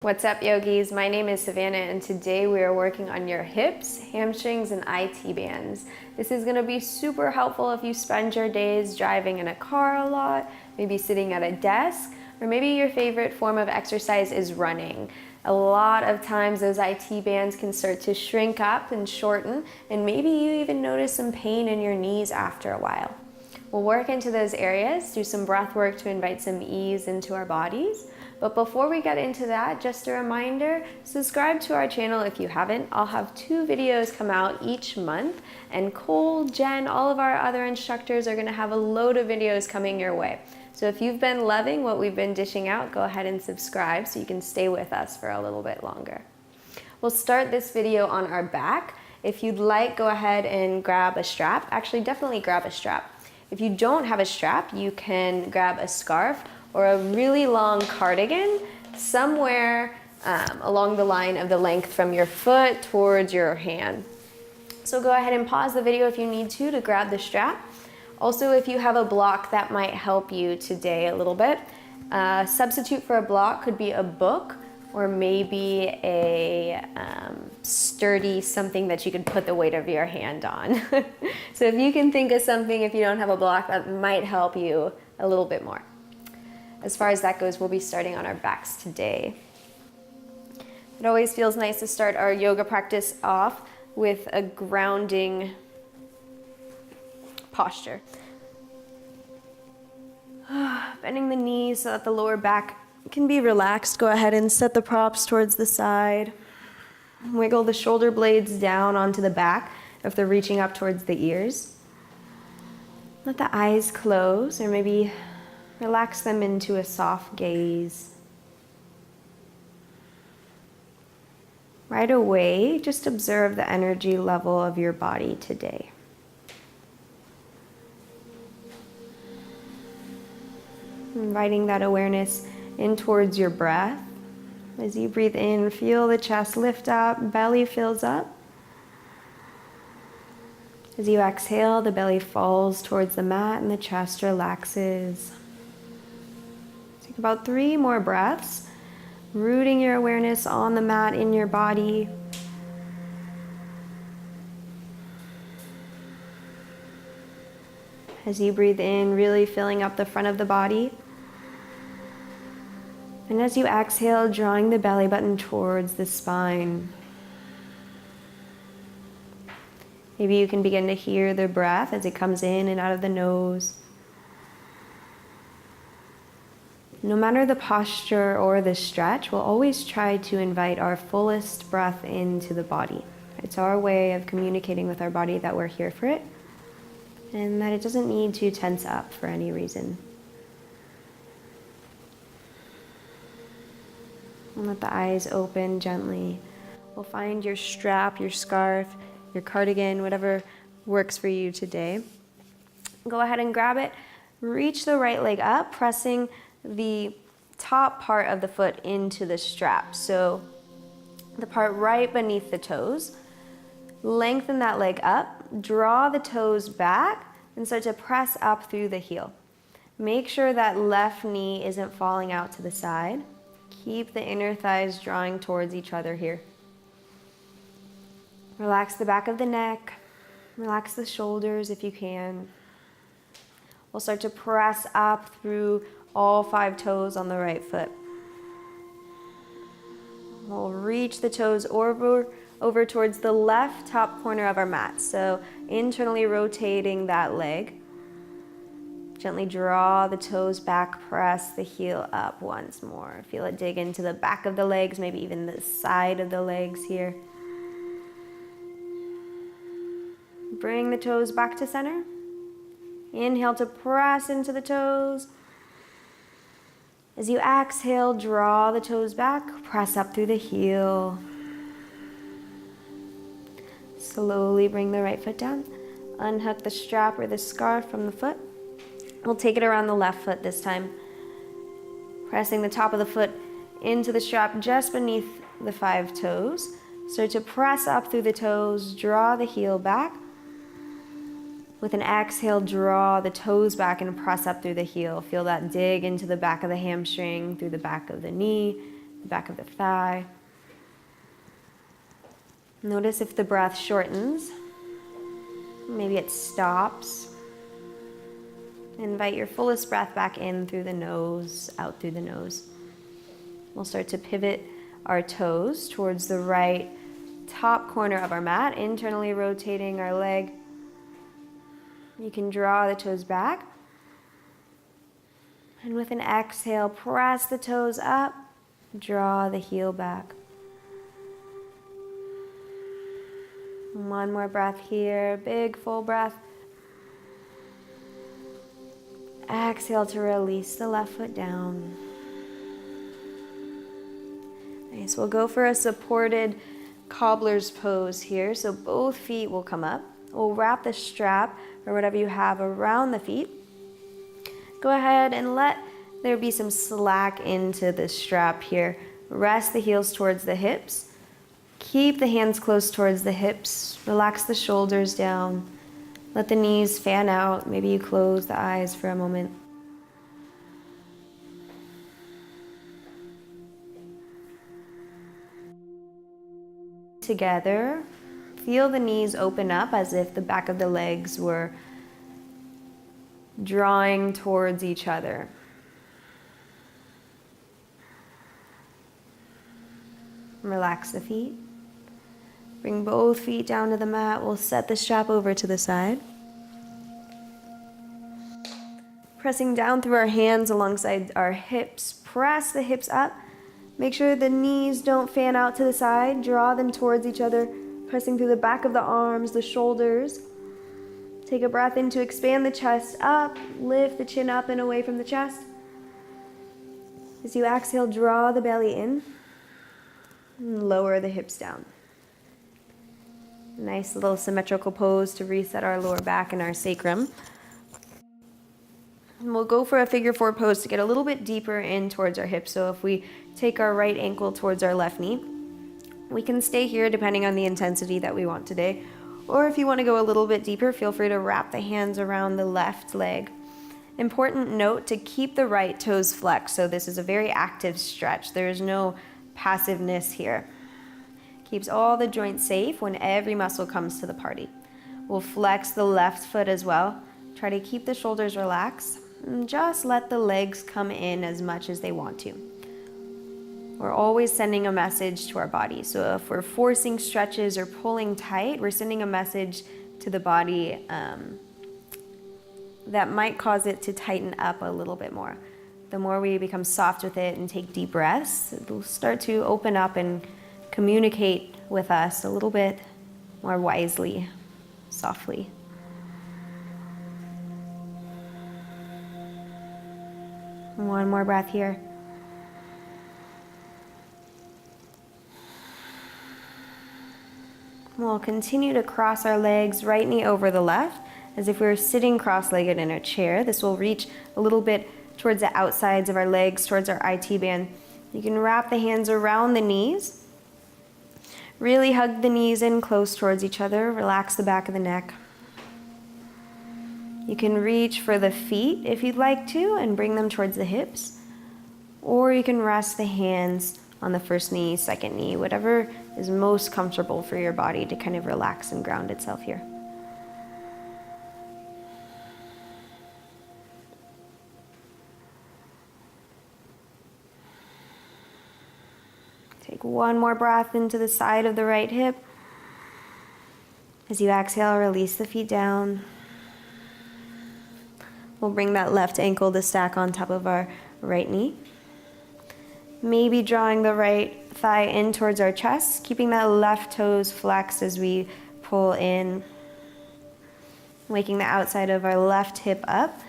What's up, yogis? My name is Savannah, and today we are working on your hips, hamstrings, and IT bands. This is going to be super helpful if you spend your days driving in a car a lot, maybe sitting at a desk, or maybe your favorite form of exercise is running. A lot of times those IT bands can start to shrink up and shorten, and maybe you even notice some pain in your knees after a while. We'll work into those areas, do some breath work to invite some ease into our bodies. But before we get into that, just a reminder, subscribe to our channel if you haven't. I'll have 2 videos come out each month, and Cole, Jen, all of our other instructors are gonna have a load of videos coming your way. So if you've been loving what we've been dishing out, go ahead and subscribe so you can stay with us for a little bit longer. We'll start this video on our back. If you'd like, go ahead and grab a strap. Actually, definitely grab a strap. If you don't have a strap, you can grab a scarf or a really long cardigan somewhere along the line of the length from your foot towards your hand. So go ahead and pause the video if you need to grab the strap. Also, if you have a block, that might help you today a little bit. Substitute for a block could be a book or maybe a sturdy something that you could put the weight of your hand on. So if you can think of something, if you don't have a block, that might help you a little bit more. As far as that goes, we'll be starting on our backs today. It always feels nice to start our yoga practice off with a grounding posture. Bending the knees so that the lower back can be relaxed. Go ahead and set the props towards the side. Wiggle the shoulder blades down onto the back if they're reaching up towards the ears. Let the eyes close, or maybe relax them into a soft gaze. Right away, just observe the energy level of your body today. Inviting that awareness in towards your breath. As you breathe in, feel the chest lift up, belly fills up. As you exhale, the belly falls towards the mat and the chest relaxes. Take about 3 more breaths, rooting your awareness on the mat in your body. As you breathe in, really filling up the front of the body. And as you exhale, drawing the belly button towards the spine. Maybe you can begin to hear the breath as it comes in and out of the nose. No matter the posture or the stretch, we'll always try to invite our fullest breath into the body. It's our way of communicating with our body that we're here for it, and that it doesn't need to tense up for any reason. And let the eyes open gently. We'll find your strap, your scarf, your cardigan, whatever works for you today. Go ahead and grab it. Reach the right leg up, pressing the top part of the foot into the strap. So the part right beneath the toes. Lengthen that leg up, draw the toes back, and start to press up through the heel. Make sure that left knee isn't falling out to the side. Keep the inner thighs drawing towards each other here. Relax the back of the neck. Relax the shoulders if you can. We'll start to press up through all 5 toes on the right foot. We'll reach the toes over towards the left top corner of our mat. So internally rotating that leg. Gently draw the toes back, press the heel up once more. Feel it dig into the back of the legs, maybe even the side of the legs here. Bring the toes back to center. Inhale to press into the toes. As you exhale, draw the toes back, press up through the heel. Slowly bring the right foot down. Unhook the strap or the scarf from the foot. We'll take it around the left foot this time. Pressing the top of the foot into the strap just beneath the 5 toes. Start to press up through the toes, draw the heel back. With an exhale, draw the toes back and press up through the heel. Feel that dig into the back of the hamstring, through the back of the knee, the back of the thigh. Notice if the breath shortens. Maybe it stops. Invite your fullest breath back in through the nose, out through the nose. We'll start to pivot our toes towards the right top corner of our mat, internally rotating our leg. You can draw the toes back. And with an exhale, press the toes up, draw the heel back. One more breath here, big full breath. Exhale to release the left foot down. Nice, we'll go for a supported cobbler's pose here. So both feet will come up. We'll wrap the strap or whatever you have around the feet. Go ahead and let there be some slack into the strap here. Rest the heels towards the hips. Keep the hands close towards the hips. Relax the shoulders down. Let the knees fan out. Maybe you close the eyes for a moment. Together, feel the knees open up as if the back of the legs were drawing towards each other. Relax the feet. Bring both feet down to the mat. We'll set the strap over to the side. Pressing down through our hands alongside our hips. Press the hips up. Make sure the knees don't fan out to the side. Draw them towards each other. Pressing through the back of the arms, the shoulders. Take a breath in to expand the chest up. Lift the chin up and away from the chest. As you exhale, draw the belly in. And lower the hips down. Nice little symmetrical pose to reset our lower back and our sacrum. And we'll go for a figure four pose to get a little bit deeper in towards our hips. So if we take our right ankle towards our left knee, we can stay here depending on the intensity that we want today. Or if you want to go a little bit deeper, feel free to wrap the hands around the left leg. Important note to keep the right toes flexed. So this is a very active stretch. There is no passiveness here. Keeps all the joints safe when every muscle comes to the party. We'll flex the left foot as well. Try to keep the shoulders relaxed and just let the legs come in as much as they want to. We're always sending a message to our body. So if we're forcing stretches or pulling tight, we're sending a message to the body that might cause it to tighten up a little bit more. The more we become soft with it and take deep breaths, it'll start to open up and communicate with us a little bit more wisely, softly. One more breath here. We'll continue to cross our legs, right knee over the left, as if we were sitting cross-legged in a chair. This will reach a little bit towards the outsides of our legs, towards our IT band. You can wrap the hands around the knees. Really hug the knees in close towards each other. Relax the back of the neck. You can reach for the feet if you'd like to and bring them towards the hips. Or you can rest the hands on the first knee, second knee, whatever is most comfortable for your body to kind of relax and ground itself here. Take one more breath into the side of the right hip. As you exhale, release the feet down. We'll bring that left ankle to stack on top of our right knee. Maybe drawing the right thigh in towards our chest, keeping that left toes flexed as we pull in. Waking the outside of our left hip up.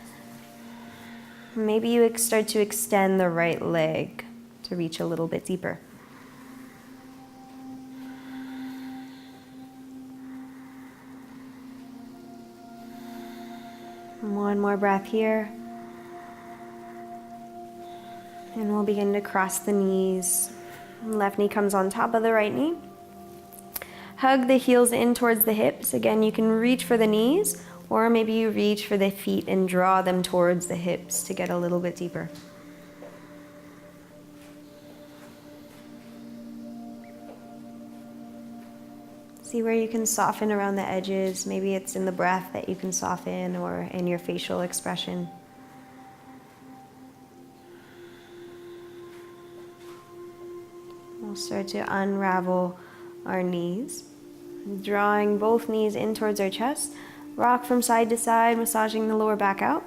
Maybe you start to extend the right leg to reach a little bit deeper. One more breath here. And we'll begin to cross the knees. Left knee comes on top of the right knee. Hug the heels in towards the hips. Again, you can reach for the knees, or maybe you reach for the feet and draw them towards the hips to get a little bit deeper. See where you can soften around the edges. Maybe it's in the breath that you can soften or in your facial expression. We'll start to unravel our knees, drawing both knees in towards our chest. Rock from side to side, massaging the lower back out.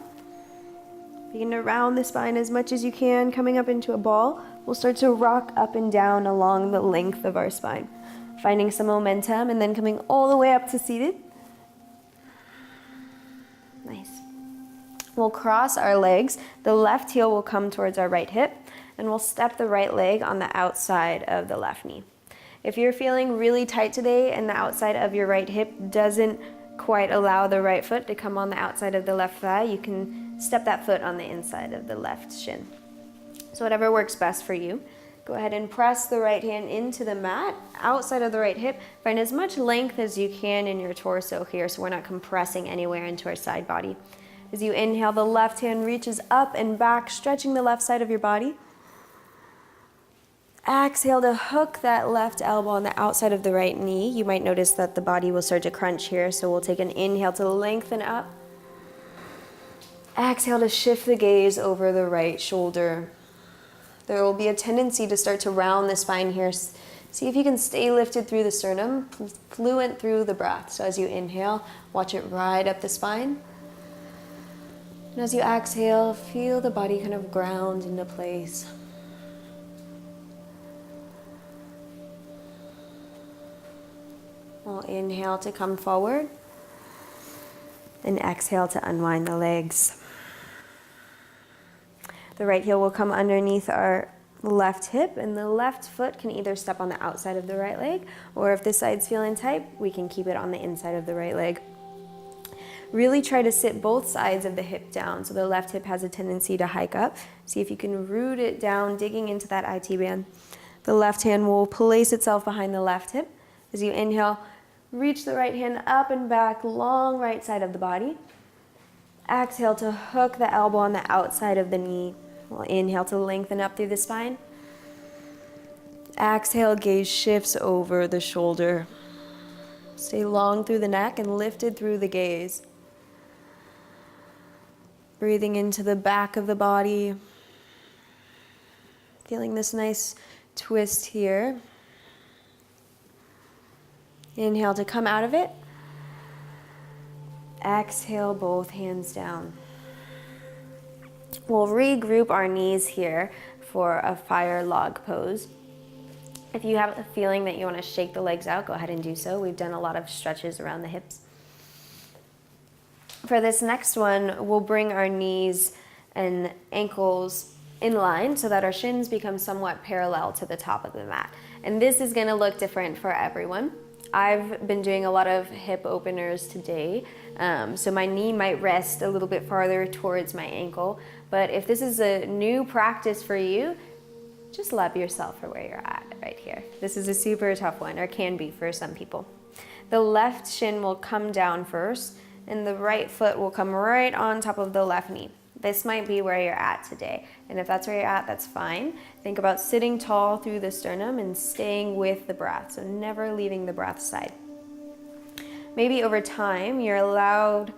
Begin to round the spine as much as you can, coming up into a ball. We'll start to rock up and down along the length of our spine, finding some momentum and then coming all the way up to seated. Nice. We'll cross our legs. The left heel will come towards our right hip, and we'll step the right leg on the outside of the left knee. If you're feeling really tight today and the outside of your right hip doesn't quite allow the right foot to come on the outside of the left thigh, you can step that foot on the inside of the left shin. So whatever works best for you. Go ahead and press the right hand into the mat, outside of the right hip. Find as much length as you can in your torso here so we're not compressing anywhere into our side body. As you inhale, the left hand reaches up and back, stretching the left side of your body. Exhale to hook that left elbow on the outside of the right knee. You might notice that the body will start to crunch here, so we'll take an inhale to lengthen up. Exhale to shift the gaze over the right shoulder. There will be a tendency to start to round the spine here. See if you can stay lifted through the sternum, fluent through the breath. So as you inhale, watch it ride up the spine. And as you exhale, feel the body kind of ground into place. We'll inhale to come forward and exhale to unwind the legs. The right heel will come underneath our left hip, and the left foot can either step on the outside of the right leg, or if this side's feeling tight, we can keep it on the inside of the right leg. Really try to sit both sides of the hip down, so the left hip has a tendency to hike up. See if you can root it down, digging into that IT band. The left hand will place itself behind the left hip. As you inhale, reach the right hand up and back, long right side of the body. Exhale to hook the elbow on the outside of the knee. We'll inhale to lengthen up through the spine. Exhale, gaze shifts over the shoulder. Stay long through the neck and lifted through the gaze. Breathing into the back of the body. Feeling this nice twist here. Inhale to come out of it. Exhale, both hands down. We'll regroup our knees here for a fire log pose. If you have a feeling that you want to shake the legs out, go ahead and do so. We've done a lot of stretches around the hips. For this next one, we'll bring our knees and ankles in line so that our shins become somewhat parallel to the top of the mat. And this is going to look different for everyone. I've been doing a lot of hip openers today, so my knee might rest a little bit farther towards my ankle. But if this is a new practice for you, just love yourself for where you're at right here. This is a super tough one, or can be for some people. The left shin will come down first, and the right foot will come right on top of the left knee. This might be where you're at today. And if that's where you're at, that's fine. Think about sitting tall through the sternum and staying with the breath, so never leaving the breath side. Maybe over time, you're allowed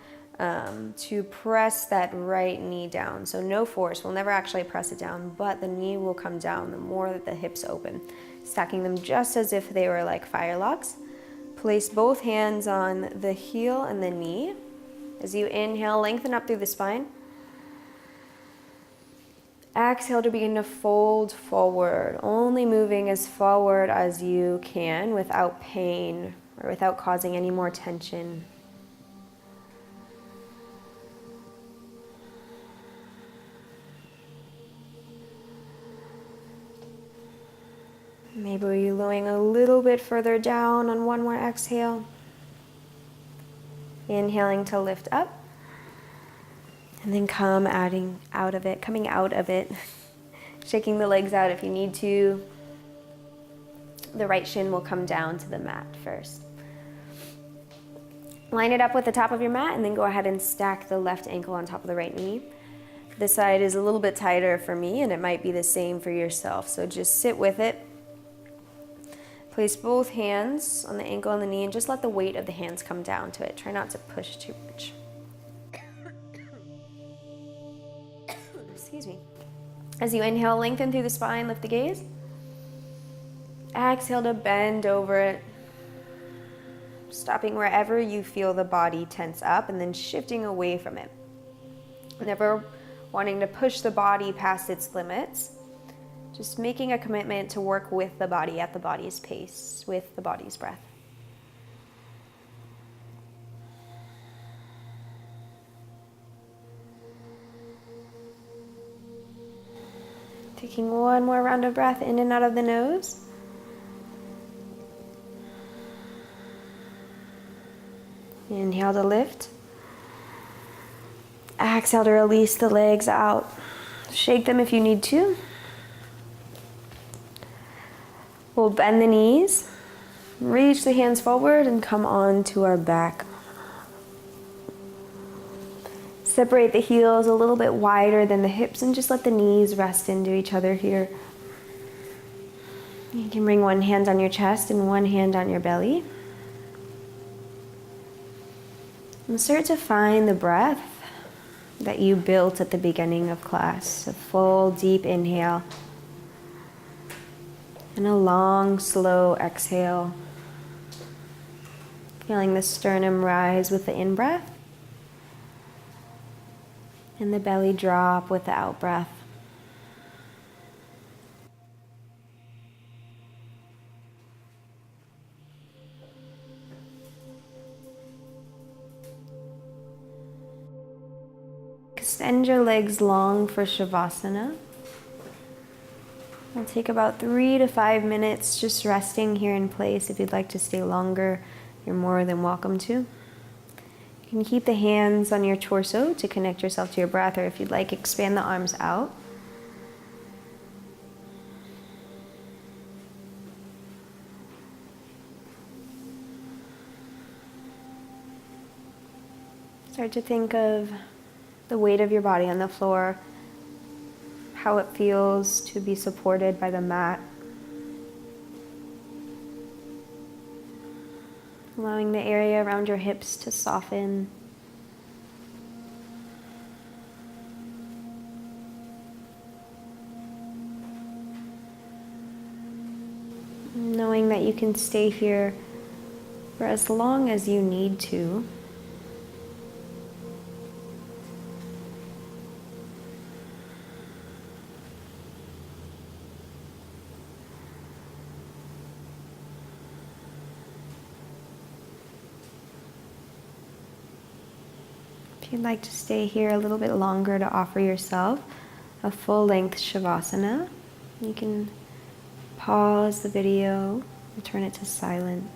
to press that right knee down. So no force, we'll never actually press it down, but the knee will come down the more that the hips open. Stacking them just as if they were like fire logs. Place both hands on the heel and the knee. As you inhale, lengthen up through the spine. Exhale to begin to fold forward, only moving as forward as you can without pain or without causing any more tension. Maybe you're going a little bit further down on one more exhale. Inhaling to lift up. And then coming out of it, shaking the legs out if you need to. The right shin will come down to the mat first. Line it up with the top of your mat and then go ahead and stack the left ankle on top of the right knee. This side is a little bit tighter for me and it might be the same for yourself, so just sit with it. Place both hands on the ankle and the knee and just let the weight of the hands come down to it. Try not to push too much. Excuse me. As you inhale, lengthen through the spine, lift the gaze. Exhale to bend over it. Stopping wherever you feel the body tense up and then shifting away from it. Never wanting to push the body past its limits. Just making a commitment to work with the body at the body's pace, with the body's breath. Taking one more round of breath in and out of the nose. Inhale to lift. Exhale to release the legs out. Shake them if you need to. We'll bend the knees, reach the hands forward and come on to our back. Separate the heels a little bit wider than the hips and just let the knees rest into each other here. You can bring one hand on your chest and one hand on your belly. And start to find the breath that you built at the beginning of class. A full, deep inhale. And a long, slow exhale. Feeling the sternum rise with the in-breath. And the belly drop with the out-breath. Extend your legs long for Shavasana. It'll take about 3 to 5 minutes just resting here in place. If you'd like to stay longer, you're more than welcome to. You can keep the hands on your torso to connect yourself to your breath, or if you'd like, expand the arms out. Start to think of the weight of your body on the floor, how it feels to be supported by the mat. Allowing the area around your hips to soften. Knowing that you can stay here for as long as you need to. If you'd like to stay here a little bit longer to offer yourself a full-length Shavasana, you can pause the video and turn it to silent.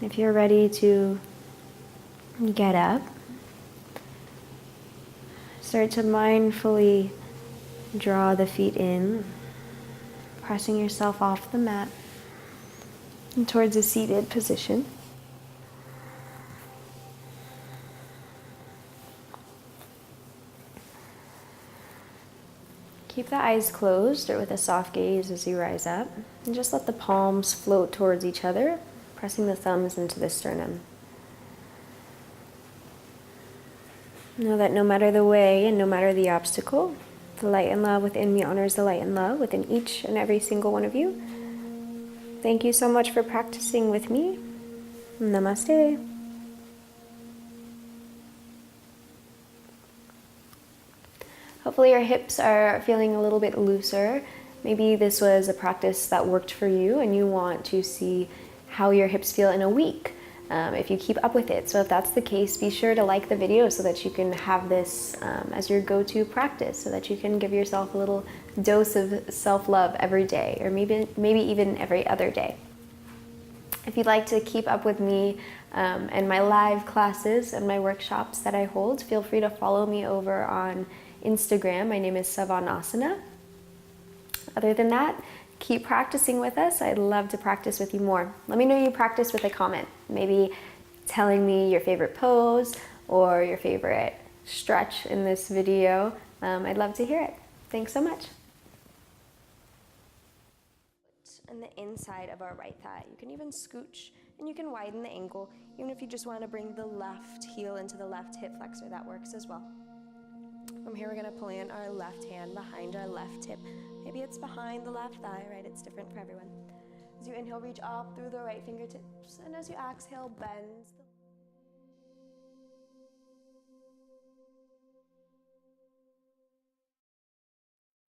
If you're ready to get up, start to mindfully draw the feet in, pressing yourself off the mat and towards a seated position. Keep the eyes closed or with a soft gaze as you rise up, and just let the palms float towards each other, pressing the thumbs into the sternum. Know that no matter the way and no matter the obstacle, the light and love within me honors the light and love within each and every single one of you. Thank you so much for practicing with me. Namaste. Hopefully your hips are feeling a little bit looser. Maybe this was a practice that worked for you and you want to see how your hips feel in a week if you keep up with it. So if that's the case, be sure to like the video so that you can have this as your go-to practice, so that you can give yourself a little dose of self-love every day, or maybe even every other day. If you'd like to keep up with me and my live classes and my workshops that I hold, feel free to follow me over on Instagram. My name is Savanasana. Other than that, keep practicing with us. I'd love to practice with you more. Let me know you practice with a comment, maybe telling me your favorite pose or your favorite stretch in this video. I'd love to hear it. Thanks so much. and the inside of our right thigh. You can even scooch and you can widen the ankle. Even if you just want to bring the left heel into the left hip flexor, that works as well. From here, we're gonna plant our left hand behind our left hip. Maybe it's behind the left thigh, right? It's different for everyone. As you inhale, reach up through the right fingertips, and as you exhale, bend the